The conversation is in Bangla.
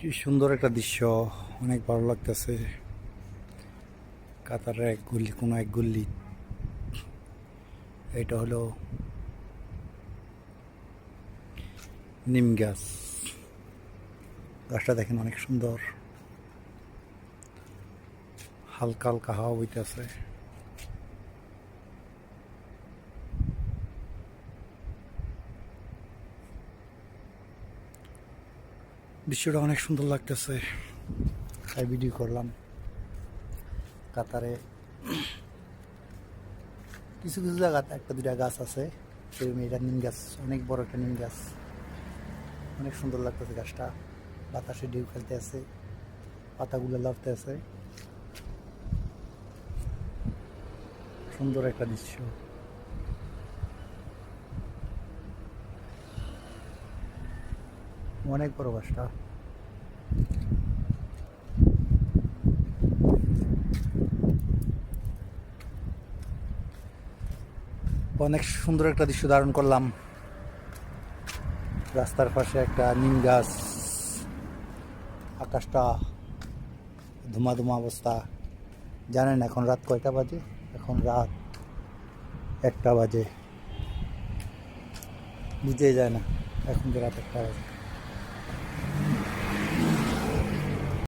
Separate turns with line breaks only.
কি সুন্দর একটা দৃশ্য, অনেক ভালো লাগতেছে। কাতারের এক গল্লি, কোনো এক গল্লি। এটা হলো নিম গাছ। গাছটা দেখেন অনেক সুন্দর, হালকা হালকা হাওয়া বইতেছে। দৃশ্যটা অনেক সুন্দর লাগতেছে, তাই ভিডিও করলাম। কাতারে কিছু কিছু জায়গাতে একটা দুটা গাছ আছে, সেরকম এটা নিম গাছ, অনেক বড় একটা নিম গাছ। অনেক সুন্দর লাগতেছে গাছটা, বাতাসে ঢেউ খেলতে আছে, পাতাগুলো লড়তে আছে। সুন্দর একটা দৃশ্য। অনেক বড় গাছটা। অনেক সুন্দর একটা দৃশ্য ধারণ করলাম। রাস্তার পাশে একটা নিম গাছ, আকাশটা ধুমা ধুমা অবস্থা। জানেন এখন রাত কয়টা বাজে? এখন রাত 1টা বাজে। বুঝেই যায় না এখন যে রাত 1টা বাজে।